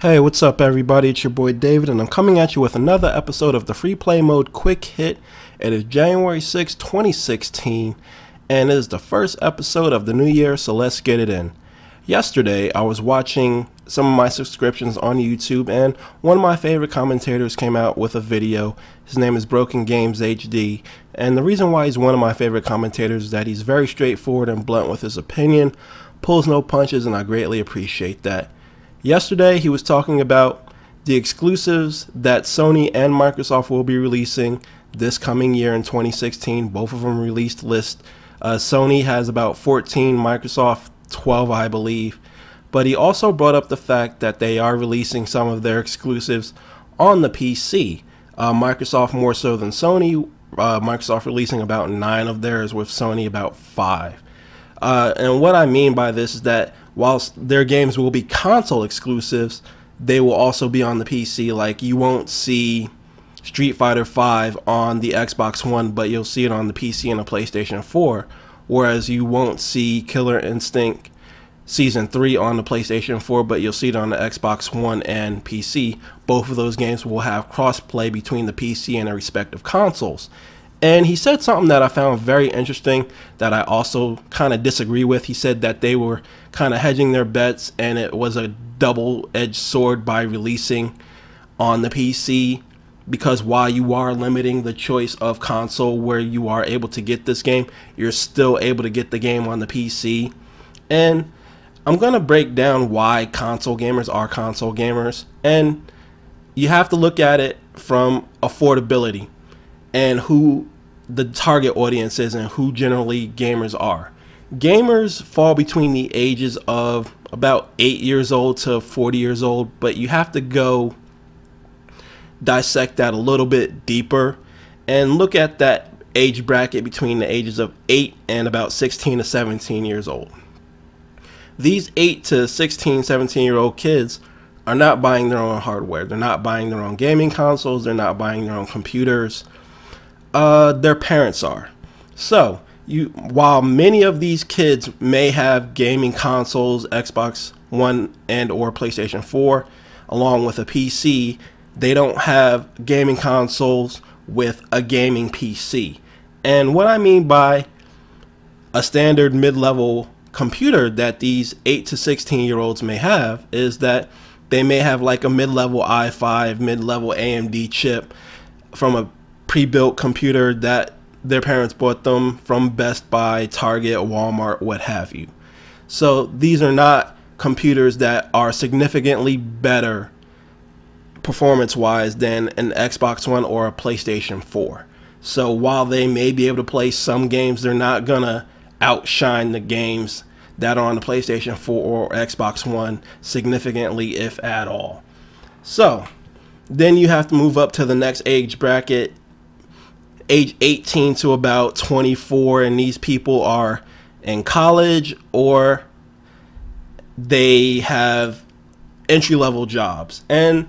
Hey, what's up everybody, it's your boy David and I'm coming at you with another episode of the Free Play Mode Quick Hit. It is January 6, 2016 and it is the first episode of the new year, so let's get it in. Yesterday I was watching some of my subscriptions on YouTube and one of my favorite commentators came out with a video. His name is Broken Games HD, and the reason why he's one of my favorite commentators is that he's very straightforward and blunt with his opinion, pulls no punches, and I greatly appreciate that. Yesterday he was talking about the exclusives that Sony and Microsoft will be releasing this coming year in 2016. Both of them released list. Sony has about 14, Microsoft 12 I believe. But he also brought up the fact that they are releasing some of their exclusives on the PC. Microsoft more so than Sony. Microsoft releasing about 9 of theirs with Sony about 5. And what I mean by this is that whilst their games will be console exclusives, they will also be on the PC. Like, you won't see Street Fighter V on the Xbox One, but you'll see it on the PC and the PlayStation 4. Whereas you won't see Killer Instinct Season 3 on the PlayStation 4, but you'll see it on the Xbox One and PC. Both of those games will have crossplay between the PC and their respective consoles. And he said something that I found very interesting that I also kind of disagree with. He said that they were kind of hedging their bets and it was a double-edged sword by releasing on the PC, because while you are limiting the choice of console where you are able to get this game, you're still able to get the game on the PC. And I'm going to break down why console gamers are console gamers. And you have to look at it from affordability and who the target audience is and who generally gamers are. Gamers fall between the ages of about 8 years old to 40 years old, but you have to go dissect that a little bit deeper and look at that age bracket between the ages of 8 and about 16 to 17 years old. These 8 to 16, 17-year-old kids are not buying their own hardware. They're not buying their own gaming consoles. They're not buying their own computers. Their parents are. So while many of these kids may have gaming consoles, Xbox One and or PlayStation 4 along with a PC, they don't have gaming consoles with a gaming PC. And what I mean by a standard mid-level computer that these 8 to 16-year-olds may have is that they may have like a mid-level i5, mid-level AMD chip from a pre-built computer that their parents bought them from Best Buy, Target, Walmart, what have you. So these are not computers that are significantly better performance-wise than an Xbox One or a PlayStation 4. So while they may be able to play some games, they're not gonna outshine the games that are on the PlayStation 4 or Xbox One significantly, if at all. So then you have to move up to the next age bracket, age 18 to about 24, and these people are in college or they have entry-level jobs. And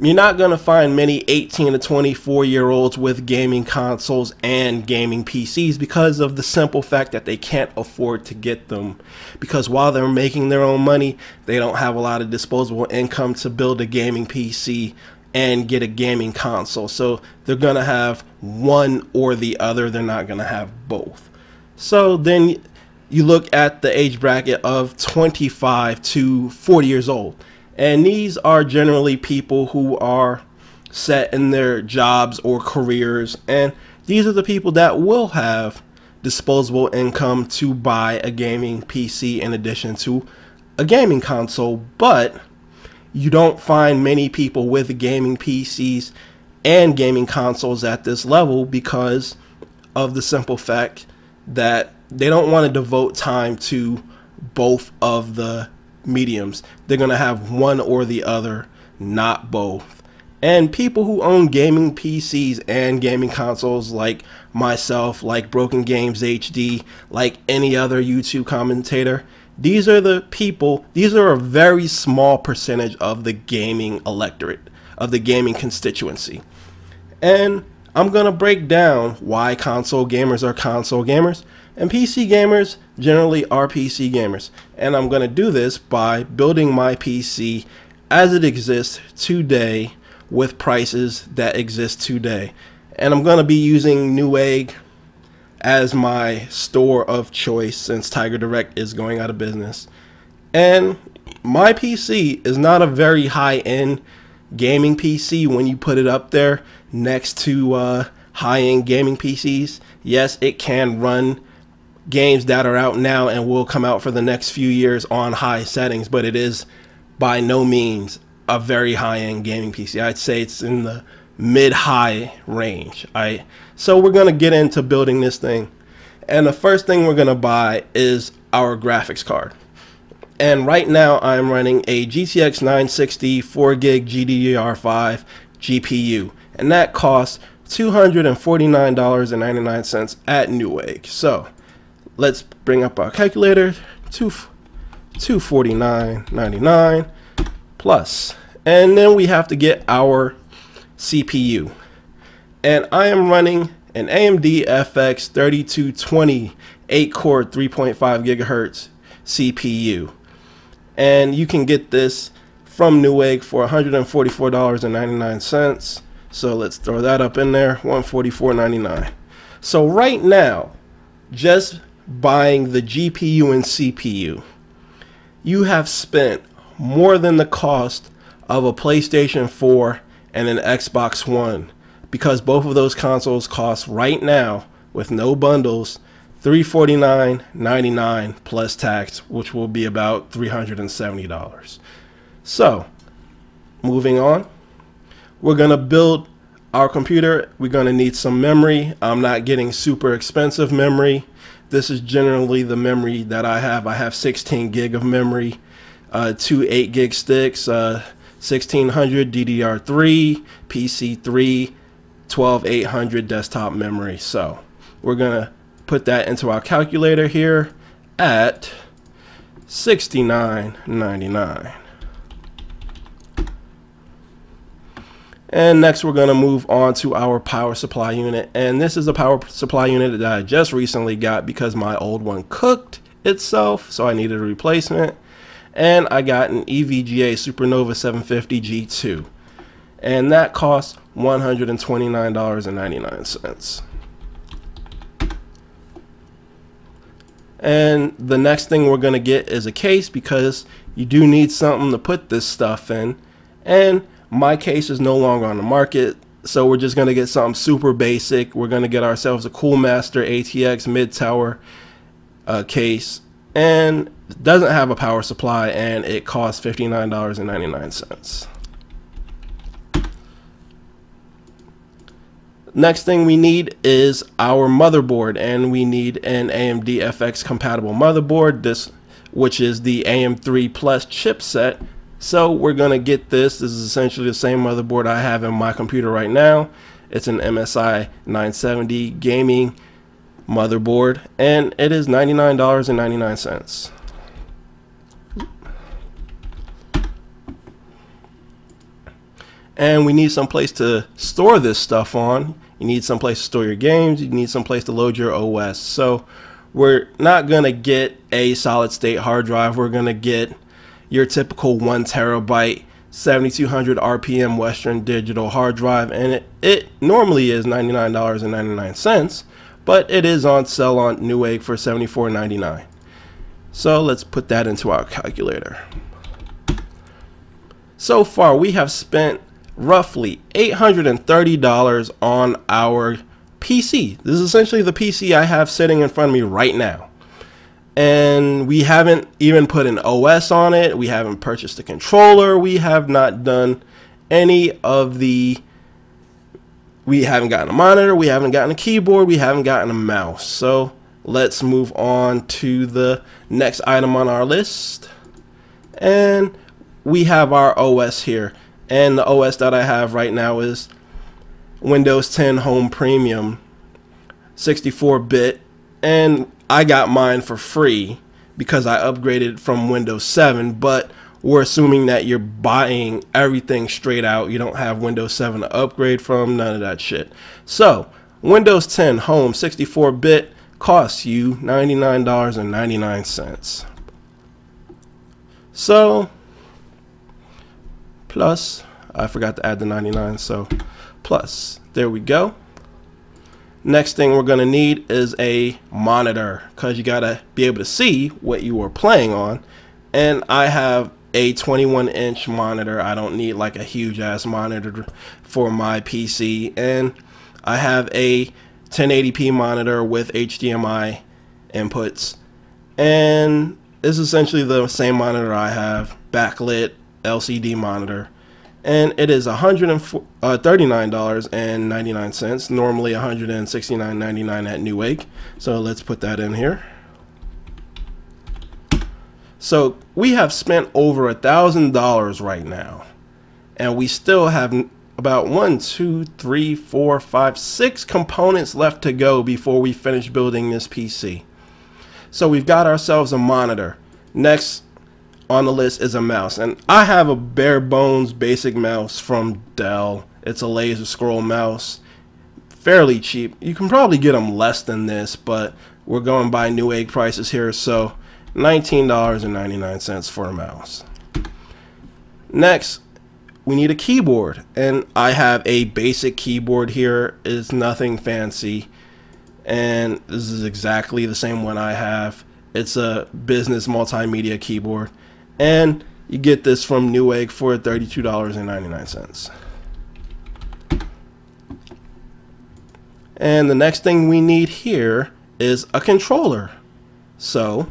you're not going to find many 18 to 24-year-olds with gaming consoles and gaming PCs because of the simple fact that they can't afford to get them. Because while they're making their own money, they don't have a lot of disposable income to build a gaming PC and get a gaming console. So they're going to have one or the other. They're not going to have both. So then you look at the age bracket of 25 to 40 years old. And these are generally people who are set in their jobs or careers. And these are the people that will have disposable income to buy a gaming PC in addition to a gaming console. But you don't find many people with gaming PCs and gaming consoles at this level because of the simple fact that they don't want to devote time to both of the mediums. They're going to have one or the other, not both. And people who own gaming PCs and gaming consoles like myself, like Broken Games HD, like any other YouTube commentator, these are the people, these are a very small percentage of the gaming electorate, of the gaming constituency. And I'm going to break down why console gamers are console gamers and PC gamers generally are PC gamers. And I'm going to do this by building my PC as it exists today with prices that exist today. And I'm going to be using Newegg as my store of choice since Tiger Direct is going out of business. And my PC is not a very high-end gaming PC when you put it up there next to high-end gaming PCs. Yes, it can run games that are out now and will come out for the next few years on high settings, but it is by no means a very high-end gaming PC. I'd say it's in the mid-high range. So we're going to get into building this thing. And the first thing we're going to buy is our graphics card. And right now I'm running a GTX 960 4GB GDDR5 GPU. And that costs $249.99 at Newegg. So let's bring up our calculator. $249.99 plus. And then we have to get our CPU. And I am running an AMD FX 3220 8-core 3.5 gigahertz CPU. And you can get this from Newegg for $144.99. So let's throw that up in there, $144.99. So right now, just buying the GPU and CPU, you have spent more than the cost of a PlayStation 4 and an Xbox One, because both of those consoles cost right now, with no bundles, $349.99 plus tax, which will be about $370. So moving on, we're going to build our computer. We're going to need some memory. I'm not getting super expensive memory. This is generally the memory that I have. I have 16 gig of memory, two 8 gig sticks, 1600 DDR3, PC3, 12800 desktop memory. So we're going to put that into our calculator here at $69.99. And next we're going to move on to our power supply unit. And this is a power supply unit that I just recently got because my old one cooked itself, so I needed a replacement. And I got an EVGA Supernova 750 G2. And that costs $129.99. And the next thing we're going to get is a case, because you do need something to put this stuff in. And my case is no longer on the market, so we're just going to get something super basic. We're going to get ourselves a Coolmaster ATX mid-tower case, and it doesn't have a power supply, and it costs $59.99. Next thing we need is our motherboard, and we need an AMD FX compatible motherboard, which is the AM3 Plus chipset. So we're going to get this. This is essentially the same motherboard I have in my computer right now. It's an MSI 970 gaming motherboard, and it is $99.99. And we need some place to store this stuff on. You need some place to store your games. You need some place to load your OS. So we're not going to get a solid state hard drive. We're going to get your typical 1 terabyte 7200 RPM Western Digital hard drive, and it normally is $99.99, but it is on sale on Newegg for $74.99. So let's put that into our calculator. So far we have spent roughly $830 on our PC. This is essentially the PC I have sitting in front of me right now. And we haven't even put an OS on it. We haven't purchased a controller. We have not done any of the... We haven't gotten a monitor. We haven't gotten a keyboard. We haven't gotten a mouse. So let's move on to the next item on our list. And we have our OS here. And the OS that I have right now is Windows 10 Home Premium 64-bit. And I got mine for free because I upgraded from Windows 7, but we're assuming that you're buying everything straight out. You don't have Windows 7 to upgrade from, none of that shit. So Windows 10 Home 64-bit costs you $99.99. So plus, I forgot to add the 99, so plus, there we go. Next thing we're going to need is a monitor, because you got to be able to see what you are playing on. And I have a 21-inch monitor. I don't need like a huge ass monitor for my PC. And I have a 1080p monitor with HDMI inputs. And it's essentially the same monitor I have, backlit LCD monitor. And it is $139.99, normally $169.99 at Newegg. So let's put that in here. So we have spent over $1,000 right now, and we still have about 6 components left to go before we finish building this PC. So we've got ourselves a monitor. Next on the list is a mouse, and I have a bare bones basic mouse from Dell. It's a laser scroll mouse, fairly cheap. You can probably get them less than this, but we're going by Newegg prices here, so $19.99 for a mouse. Next, we need a keyboard, and I have a basic keyboard here. It's nothing fancy, and this is exactly the same one I have. It's a business multimedia keyboard, and you get this from Newegg for $32.99. And the next thing we need here is a controller. So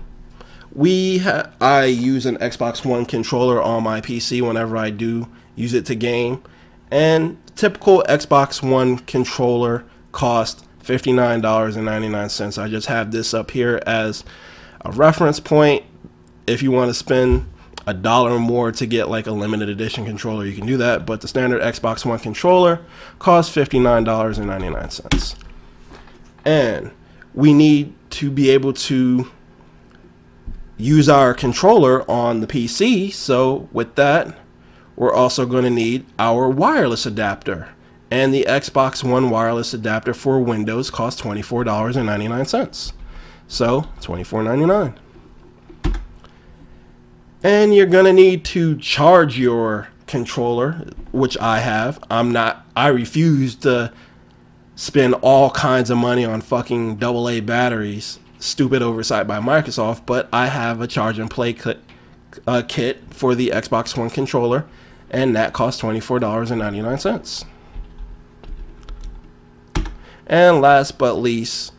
I use an Xbox One controller on my PC whenever I do use it to game, and typical Xbox One controller costs $59.99. I just have this up here as a reference point. If you want to spend $1 more to get like a limited edition controller, you can do that, but the standard Xbox One controller costs $59.99. And we need to be able to use our controller on the PC, so with that, we're also going to need our wireless adapter. And the Xbox One wireless adapter for Windows costs $24.99. So $24.99. And you're going to need to charge your controller, which I have. I refuse to spend all kinds of money on fucking AA batteries. Stupid oversight by Microsoft, but I have a charge and play kit for the Xbox One controller, and that costs $24.99. And last but least,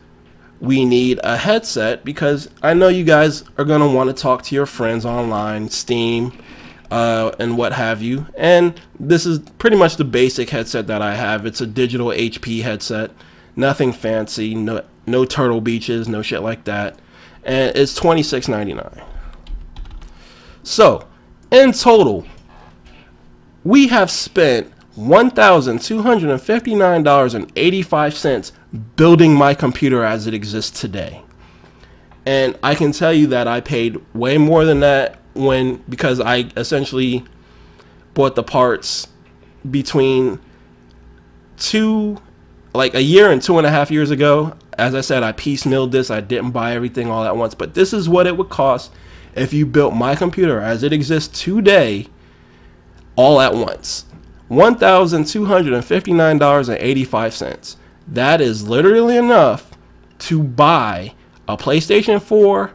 we need a headset, because I know you guys are going to want to talk to your friends online, Steam, and what have you. And this is pretty much the basic headset that I have. It's a digital HP headset, nothing fancy, no Turtle Beaches, no shit like that. And it's $26.99. So, in total, we have spent $1,259.85 building my computer as it exists today. And I can tell you that I paid way more than that because I essentially bought the parts between a year and 2.5 years ago. As I said, I piecemealed this. I didn't buy everything all at once, but this is what it would cost if you built my computer as it exists today all at once. $1,259.85. That is literally enough to buy a PlayStation 4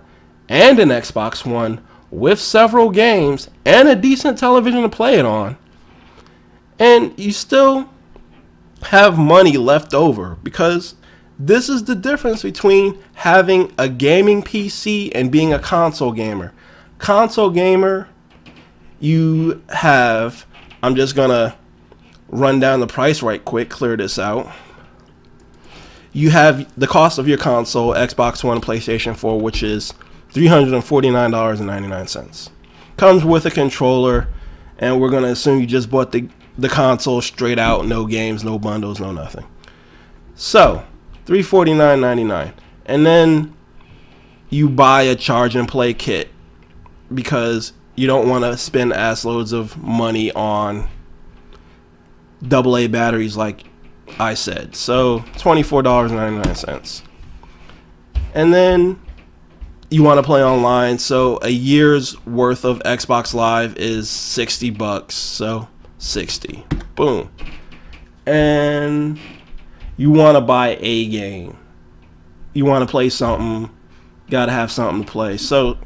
and an Xbox One with several games and a decent television to play it on. And you still have money left over, because this is the difference between having a gaming PC and being a console gamer. Console gamer, you have, I'm just gonna run down the price right quick, clear this out. You have the cost of your console, Xbox One, PlayStation 4, which is $349.99. Comes with a controller, and we're gonna assume you just bought the console straight out, no games, no bundles, no nothing. So $349.99, and then you buy a charge and play kit, because you don't want to spend ass loads of money on AA batteries like I said. So $24.99. And then you want to play online, so a year's worth of Xbox Live is $60, so 60. Boom. And you want to buy a game. You want to play something, gotta have something to play. So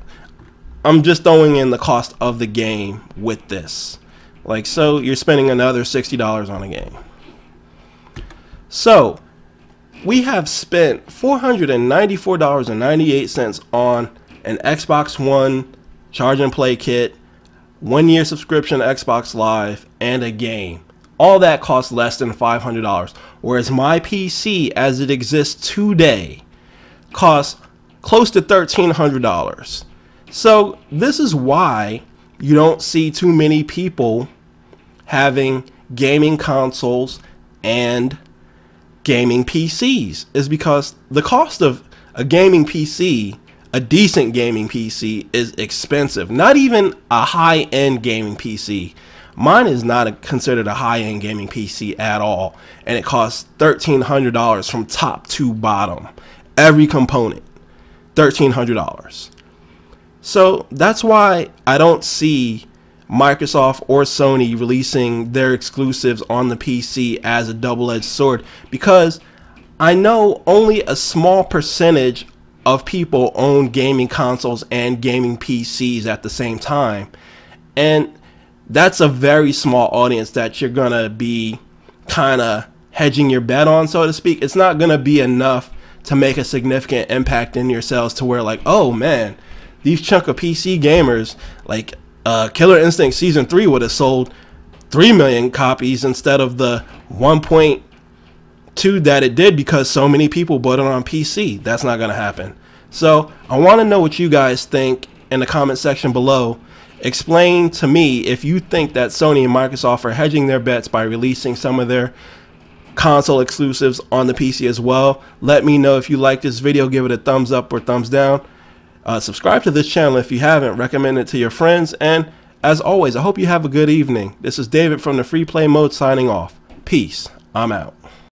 I'm just throwing in the cost of the game with this. Like, so you're spending another $60 on a game. So we have spent $494.98 on an Xbox One charge and play kit, 1 year subscription to Xbox Live, and a game. All that costs less than $500, whereas my PC as it exists today costs close to $1,300. So this is why you don't see too many people having gaming consoles and gaming PCs, is because the cost of a gaming PC, a decent gaming PC, is expensive. Not even a high-end gaming PC. Mine is not considered a high-end gaming PC at all, and it costs $1,300 from top to bottom. Every component, $1,300. So that's why I don't see Microsoft or Sony releasing their exclusives on the PC as a double-edged sword, because I know only a small percentage of people own gaming consoles and gaming PCs at the same time, and that's a very small audience that you're gonna be kind of hedging your bet on, so to speak. It's not gonna be enough to make a significant impact in your sales to where, like, oh man, these chunk of PC gamers, like Killer Instinct Season 3 would have sold 3 million copies instead of the 1.2 that it did because so many people bought it on PC. That's not going to happen. So I want to know what you guys think in the comment section below. Explain to me if you think that Sony and Microsoft are hedging their bets by releasing some of their console exclusives on the PC as well. Let me know if you like this video. Give it a thumbs up or thumbs down. Subscribe to this channel if you haven't. Recommend it to your friends. And as always, I hope you have a good evening. This is David from the Free Play Mode signing off. Peace. I'm out.